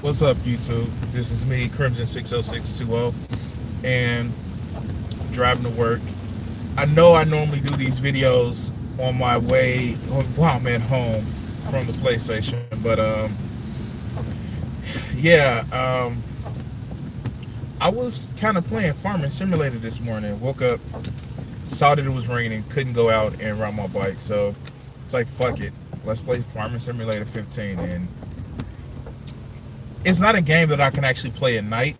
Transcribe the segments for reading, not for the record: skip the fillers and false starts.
What's up, YouTube? This is me, Crimson60620, and driving to work. I know I normally do these videos on my way while I'm at home from the PlayStation, but yeah, I was kind of playing Farming Simulator this morning. Woke up, saw that it was raining, couldn't go out and ride my bike, so it's like fuck it, let's play Farming Simulator 15. And it's not a game that I can actually play at night.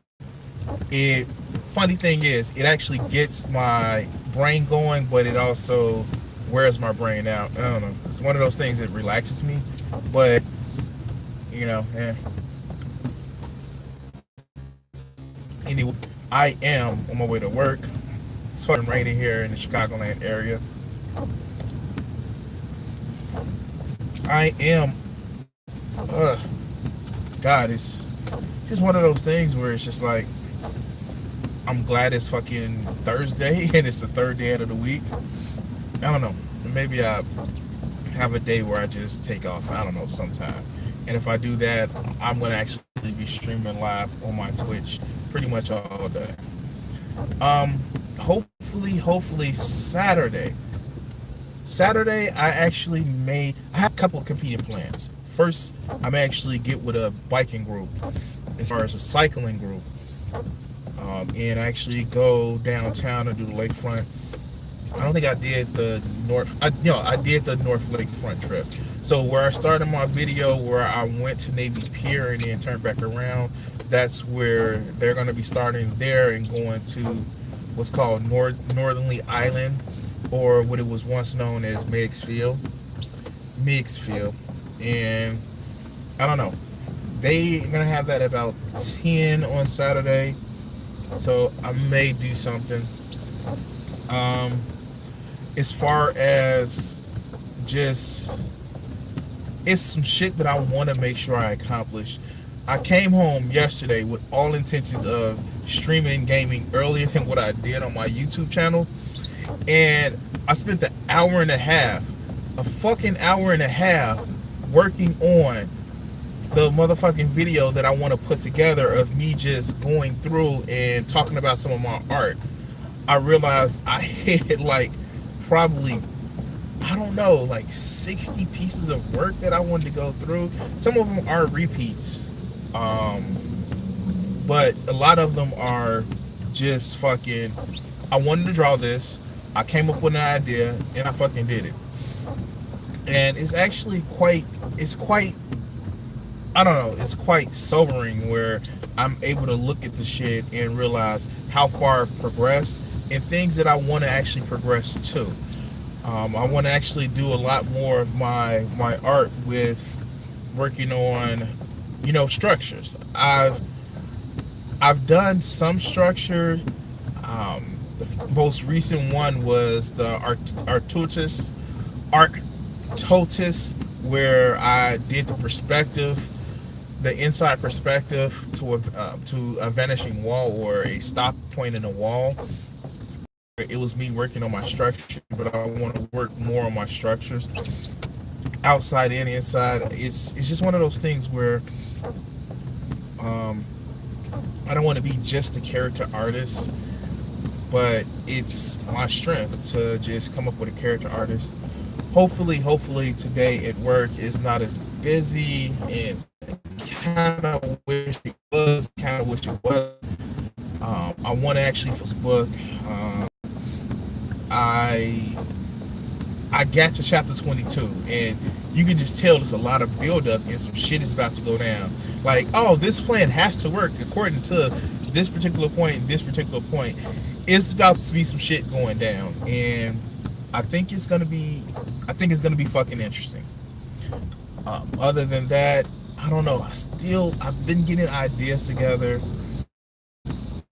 It funny thing is, it actually gets my brain going, but it also wears my brain out. I don't know. It's one of those things that relaxes me, but you know, anyway, I am on my way to work. It's fucking raining here in the Chicagoland area. I am. God, it's just one of those things where it's just like I'm glad it's fucking Thursday and it's the third day out of the week. I don't know. Maybe I have a day where I just take off. I don't know, sometime. And if I do that, I'm gonna actually be streaming live on my Twitch pretty much all day. Hopefully Saturday. Saturday, I have a couple of competing plans. First, I'm actually get with a biking group, as far as a cycling group, and actually go downtown and do the lakefront. I don't think I did the I did the North Lakefront trip. So where I started my video, where I went to Navy Pier and then turned back around, that's where they're going to be starting there and going to what's called Northerly Island, or what it was once known as Meigsfield. And I don't know. They're going to have that about 10 on Saturday. So I may do something. As far as just, it's some shit that I want to make sure I accomplish. I came home yesterday with all intentions of streaming gaming earlier than what I did on my YouTube channel, and I spent a fucking hour and a half working on the motherfucking video that I want to put together of me just going through and talking about some of my art. I realized I had like probably, I don't know, like 60 pieces of work that I wanted to go through. Some of them are repeats, but a lot of them are just fucking, I wanted to draw this, I came up with an idea, and I fucking did it. And it's actually quite, I don't know, it's quite sobering where I'm able to look at the shit and realize how far I've progressed and things that I want to actually progress to. I want to actually do a lot more of my art with working on, structures. I've done some structure. The most recent one was the Arctotis, where I did the perspective, the inside perspective to a vanishing wall or a stop point in a wall. It was me working on my structure, but I want to work more on my structures, outside and inside. It's just one of those things where I don't want to be just a character artist, but it's my strength to just come up with a character artist. Hopefully today at work is not as busy, and kind of wish it was. I want to actually finish this book. I got to chapter 22, and you can just tell there's a lot of buildup and some shit is about to go down. Like, oh, this plan has to work according to this particular point and this particular point. It's about to be some shit going down, and I think it's gonna be fucking interesting. Other than that, I don't know. I've been getting ideas together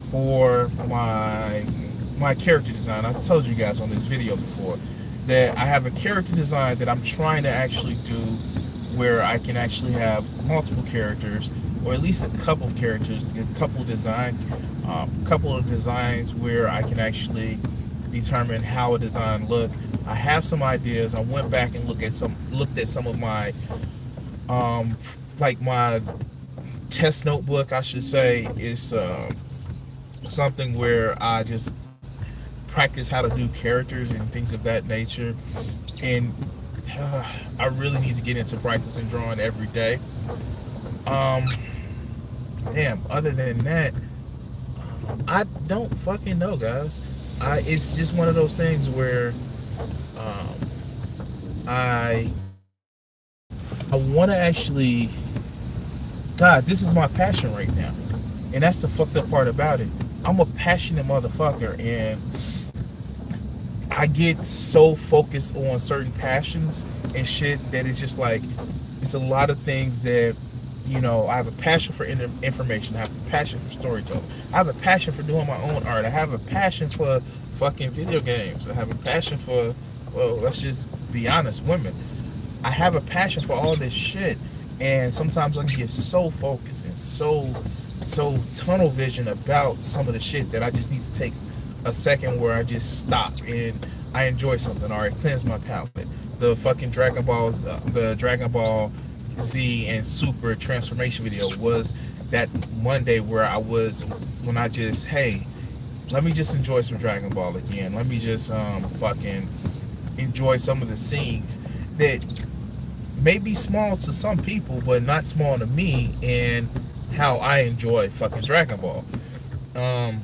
for my character design. I've told you guys on this video before that I have a character design that I'm trying to actually do, where I can actually have multiple characters, or at least a couple of characters, a couple of designs where I can actually determine how a design look. I have some ideas. I went back and looked at some of my like my test notebook, I should say, is something where I just practice how to do characters and things of that nature. And I really need to get into practicing drawing every day. Um, Damn. Other than that, I don't fucking know, guys. It's just one of those things where um, I I want to actually, God, this is my passion right now, and that's the fucked up part about it. I'm a passionate motherfucker, and I get so focused on certain passions and shit that it's just like it's a lot of things that, I have a passion for information. I have a passion for storytelling. I have a passion for doing my own art. I have a passion for fucking video games. I have a passion for, well, let's just be honest, women. I have a passion for all this shit, and sometimes I can get so focused and so tunnel vision about some of the shit that I just need to take a second where I just stop and I enjoy something. All right, cleanse my palate. The fucking the Dragon Ball Z and Super transformation video was that Monday where when I just, hey, let me just enjoy some Dragon Ball again. Let me just fucking enjoy some of the scenes that may be small to some people, but not small to me, and how I enjoy fucking Dragon Ball. Um,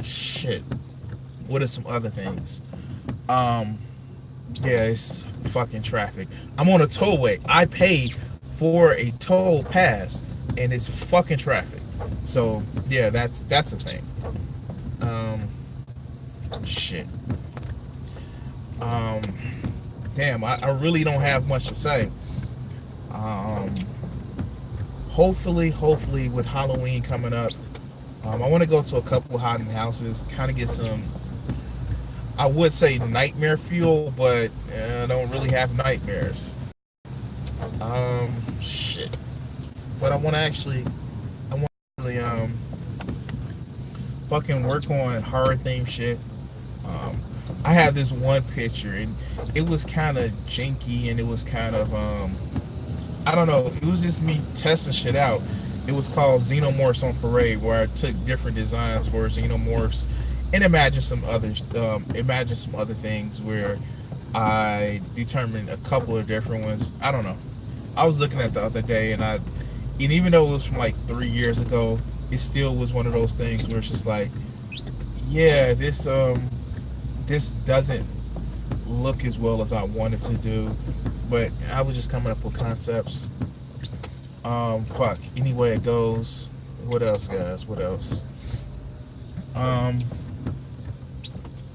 Shit. What are some other things? Um, yeah, it's fucking traffic. I'm on a tollway. I paid for a toll pass, and it's fucking traffic. So yeah, that's a thing. Um, Shit. Um, Damn, I really don't have much to say. Um, hopefully with Halloween coming up, I want to go to a couple haunted houses, kind of get some, I would say nightmare fuel, but I don't really have nightmares. Shit. But I want to really, fucking work on horror theme shit. Um, I had this one picture, and it was kind of janky, and it was kind of, I don't know. It was just me testing shit out. It was called Xenomorphs on Parade, where I took different designs for Xenomorphs and imagine some other things where I determined a couple of different ones. I don't know. I was looking at the other day, and even though it was from like 3 years ago, it still was one of those things where it's just like, yeah, this doesn't look as well as I wanted to do, but I was just coming up with concepts. Fuck. Anyway, it goes. What else, guys? What else? Um,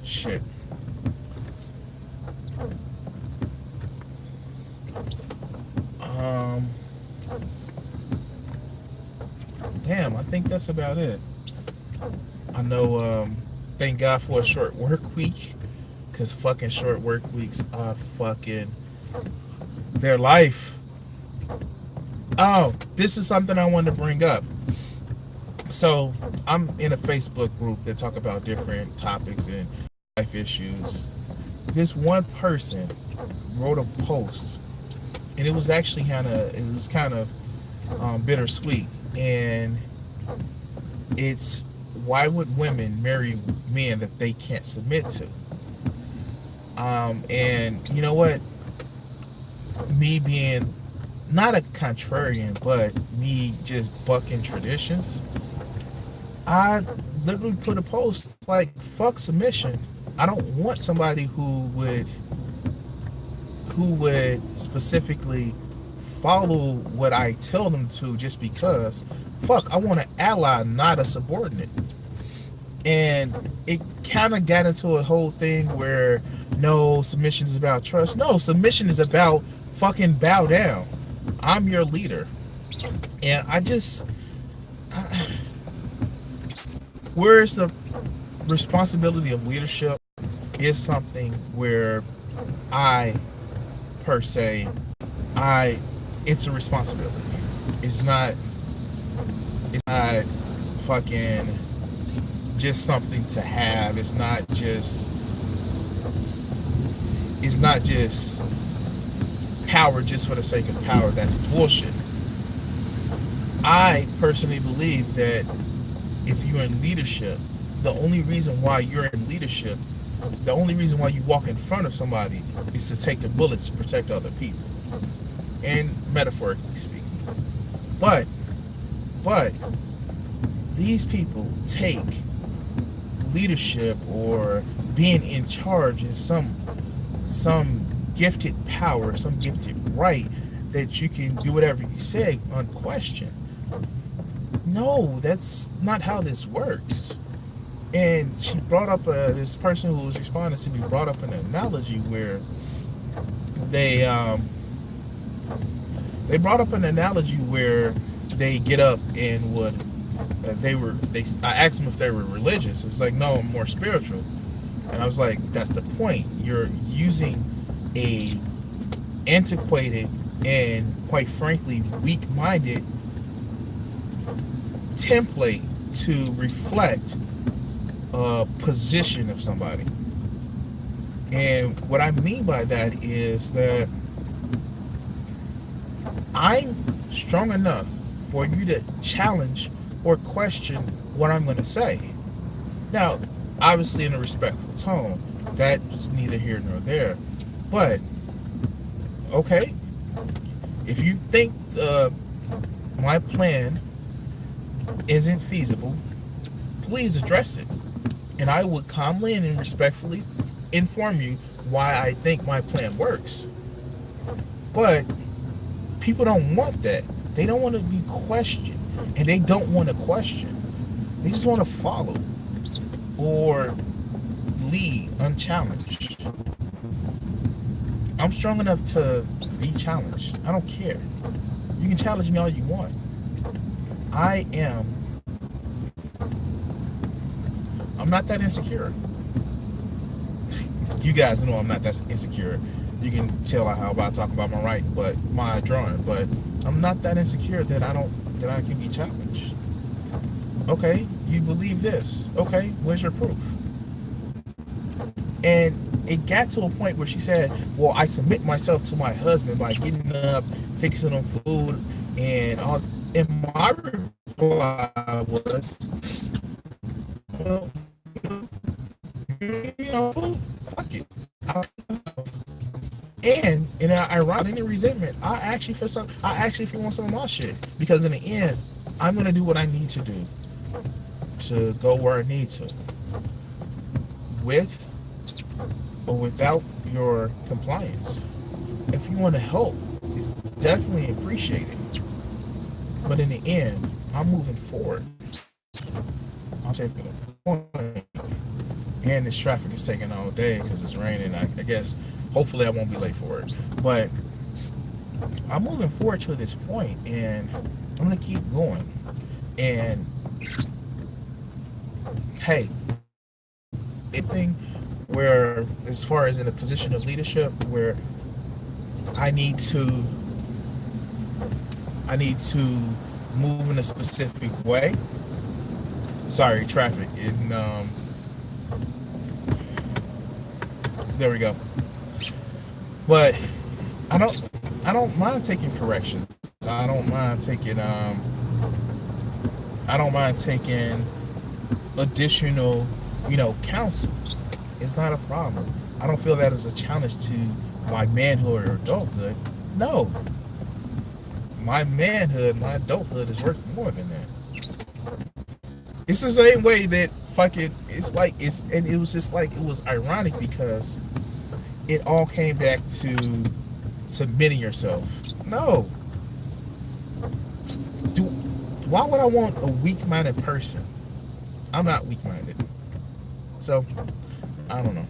Shit. Um, Damn. I think that's about it. I know. Thank God for a short work week, cause fucking short work weeks are fucking their life. Oh, this is something I wanted to bring up. So I'm in a Facebook group that talk about different topics and life issues. This one person wrote a post, and it was actually kind of bittersweet. And it's, why would women marry men that they can't submit to? And you know what? Me being not a contrarian, but me just bucking traditions, I literally put a post like, fuck submission. I don't want somebody who would specifically follow what I tell them to just because. Fuck, I want an ally, not a subordinate. And it kind of got into a whole thing where, no, submission is about trust. No, submission is about fucking bow down. I'm your leader. And where's the responsibility of leadership is something where I, per se, it's a responsibility. It's not fucking just something to have. It's not just power just for the sake of power. That's bullshit. I personally believe that if you're in leadership, the only reason why you're in leadership, the only reason why you walk in front of somebody is to take the bullets to protect other people, and metaphorically speaking. But, but these people take leadership or being in charge as some gifted power, some gifted right that you can do whatever you say unquestioned. No, that's not how this works. And she brought up this person who was responding to me brought up an analogy where they they brought up an analogy where they get up and would they I asked them if they were religious. It's like, no, I'm more spiritual. And I was like, that's the point. You're using a antiquated and quite frankly weak-minded template to reflect a position of somebody. And what I mean by that is that I'm strong enough for you to challenge or question what I'm going to say. Now, obviously in a respectful tone. That's neither here nor there. But, okay, if you think my plan isn't feasible, please address it. And I would calmly and respectfully inform you why I think my plan works. But people don't want that. They don't want to be questioned. And they don't want to question. They just want to follow or lead unchallenged. I'm strong enough to be challenged. I don't care. You can challenge me all you want. I'm not that insecure. You guys know I'm not that insecure. You can tell how I talk about my writing, but my drawing, but I'm not that insecure that I can be challenged. Okay, you believe this. Okay, where's your proof? And it got to a point where she said, well, I submit myself to my husband by getting up, fixing him food, and all. And my reply was, well, fuck it. And in an ironic resentment, I actually feel on some of my shit, because in the end, I'm gonna do what I need to do to go where I need to, with or without your compliance. If you want to help, it's definitely appreciated. But in the end, I'm moving forward. I'm taking a point. And this traffic is taking all day because it's raining. I guess, hopefully I won't be late for it. But I'm moving forward to this point, and I'm going to keep going. And, hey, anything where, as far as in a position of leadership, where I need to move in a specific way. Sorry, traffic. There we go. But I don't mind taking corrections. I don't mind taking additional, counsel. It's not a problem. I don't feel that as a challenge to my manhood or adulthood. No. My manhood, my adulthood is worth more than that. It's the same way that and it was just like, it was ironic because it all came back to submitting yourself. No. Why would I want a weak-minded person? I'm not weak-minded. So, I don't know.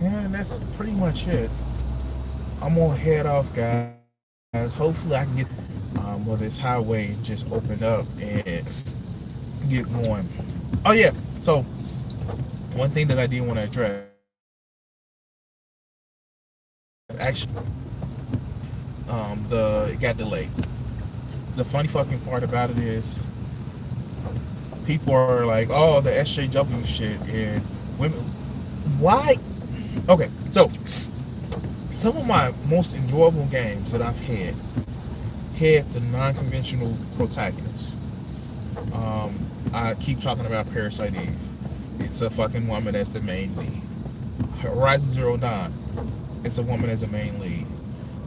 Yeah, that's pretty much it. I'm gonna head off, guys. Hopefully I can get this highway just opened up and get going. Oh yeah, so one thing that I did want to address, actually, it got delayed. The funny fucking part about it is, people are like, oh, the SJW shit, and women. Why? Okay, so some of my most enjoyable games that I've had head the non-conventional protagonist. I keep talking about Parasite Eve. It's a fucking woman as the main lead. Horizon Zero Dawn, it's a woman as the main lead.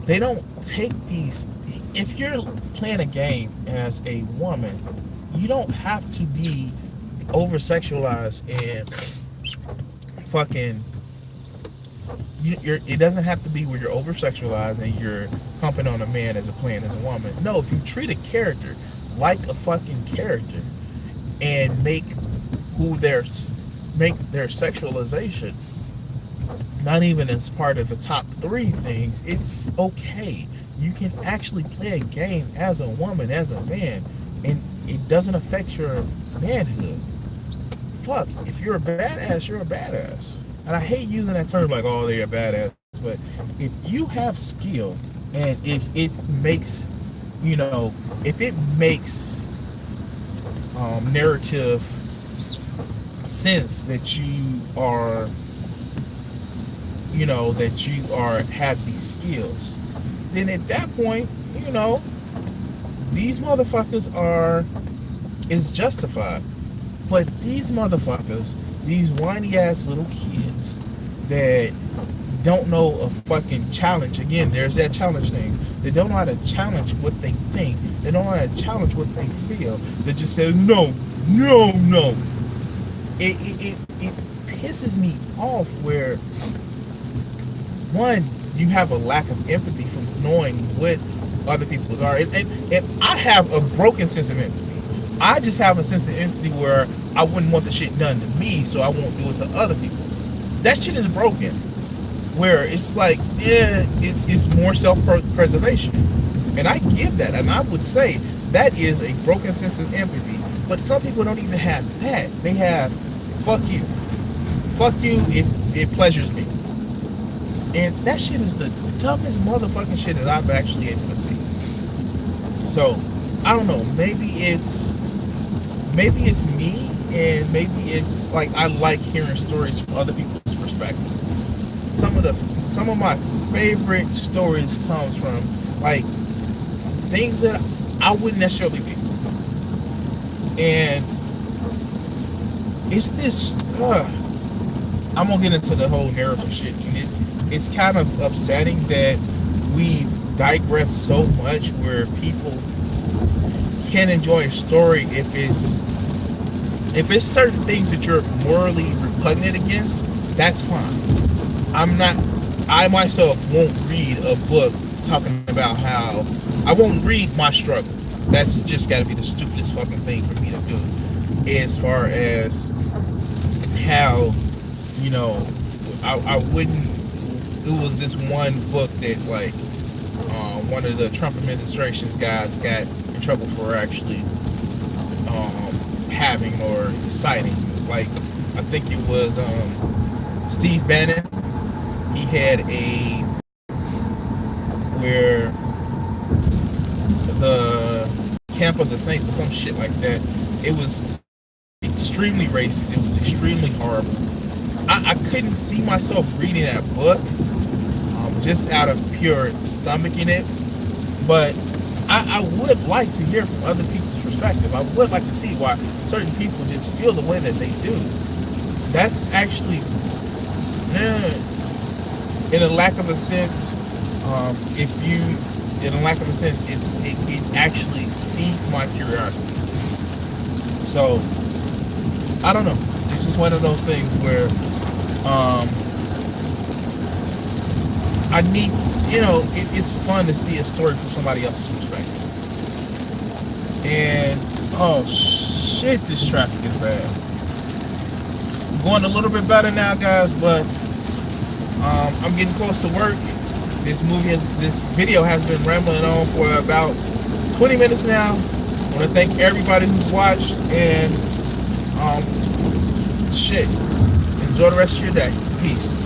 They don't take these. If you're playing a game as a woman, you don't have to be over sexualized and fucking. It doesn't have to be where you're over sexualized and you're humping on a man as a playing as a woman. No, if you treat a character like a fucking character and make their sexualization not even as part of the top 3 things, it's okay. You can actually play a game as a woman, as a man, and it doesn't affect your manhood. Fuck, if you're a badass, you're a badass. And I hate using that term like, oh, they're a badass, but if you have skill and if it makes, narrative sense that you are, have these skills, then at that point, these motherfuckers is justified. But these motherfuckers, these whiny ass little kids that don't know a fucking challenge. Again, there's that challenge thing. They don't know how to challenge what they think. They don't know how to challenge what they feel. They just say no. It pisses me off where, one, you have a lack of empathy from knowing what other people's are. And I have a broken sense of empathy. I just have a sense of empathy where I wouldn't want the shit done to me, so I won't do it to other people. That shit is broken. Where it's like, yeah, it's more self-preservation. And I give that. And I would say that is a broken sense of empathy. But some people don't even have that. They have, fuck you. Fuck you if it pleasures me. And that shit is the dumbest motherfucking shit that I've actually able to see. So, I don't know. Maybe it's me, and maybe it's like I like hearing stories from other people's perspective. Some of my favorite stories comes from like things that I wouldn't necessarily do. And it's this. I'm gonna get into the whole narrative shit. And it's kind of upsetting that we've digressed so much where people can enjoy a story if it's certain things that you're morally repugnant against. That's fine. I myself won't read a book talking about how I won't read my struggle. That's just got to be the stupidest fucking thing for me to do. As far as how, I wouldn't. It was this one book that like one of the Trump administration's guys got in trouble for actually having or citing. Like, I think it was Steve Bannon. He had where the Camp of the Saints or some shit like that. It was extremely racist. It was extremely horrible. I couldn't see myself reading that book just out of pure stomaching it. But I would like to hear from other people's perspective. I would like to see why certain people just feel the way that they do. That's actually, in a lack of a sense, it actually feeds my curiosity. So, I don't know. It's just one of those things where I need, it's fun to see a story from somebody else's perspective. And, oh shit, this traffic is bad. I'm going a little bit better now, guys, but I'm getting close to work. This video has been rambling on for about 20 minutes now. I want to thank everybody who's watched, and shit, enjoy the rest of your day. Peace.